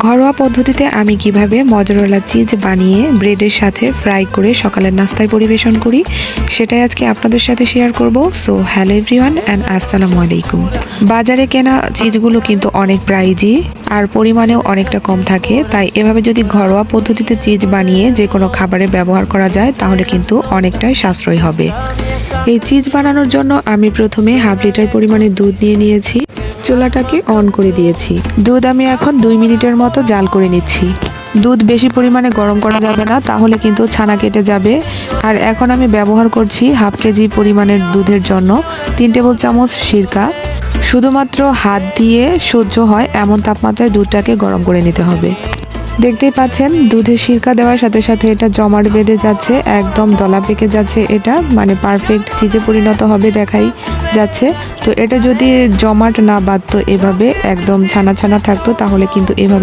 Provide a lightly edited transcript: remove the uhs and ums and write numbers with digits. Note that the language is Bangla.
ঘরোয়া পদ্ধতিতে আমি কিভাবে মজারেলা চিজ বানিয়ে ব্রেডের সাথে ফ্রাই করে সকালের নাস্তায় পরিবেশন করি সেটাই আজকে আপনাদের সাথে শেয়ার করব। সো হ্যালো এভরিওয়ান অ্যান্ড আসসালামু আলাইকুম। বাজারে কেনা চিজগুলো কিন্তু অনেক প্রাইজি আর পরিমাণেও অনেকটা কম থাকে, তাই এভাবে যদি ঘরোয়া পদ্ধতিতে চিজ বানিয়ে যে কোনো খাবারে ব্যবহার করা যায় তাহলে কিন্তু অনেকটাই সাশ্রয়ী হবে। এই চিজ বানানোর জন্য আমি প্রথমে হাফ লিটার পরিমাণে দুধ নিয়ে নিয়েছি। চুলাটাকে অন করে দিয়েছি। দুধ আমি এখন 2 মিনিটের মতো জাল করে নিচ্ছি। দুধ বেশি পরিমাণে গরম করা যাবে না, তাহলে কিন্তু ছানা কেটে যাবে। আর এখন আমি ব্যবহার করছি হাফ কেজি পরিমাণের দুধের জন্য 3 টেবিল চামচ সিরকা। শুধুমাত্র হাত দিয়ে সহ্য হয় এমন তাপমাত্রায় দুধটাকে গরম করে নিতে হবে। দেখতেই পাচ্ছেন দুধে সিরকা দেওয়ার সাথে সাথে এটা জমাট বেঁধে যাচ্ছে, একদম দলা পেকে যাচ্ছে। এটা মানে পারফেক্ট চিজে পরিণত হবে দেখাই যাচ্ছে। তো এটা যদি জমাট না বাঁধতো, এভাবে একদম ছানা ছানা থাকতো, তাহলে কিন্তু এভাবে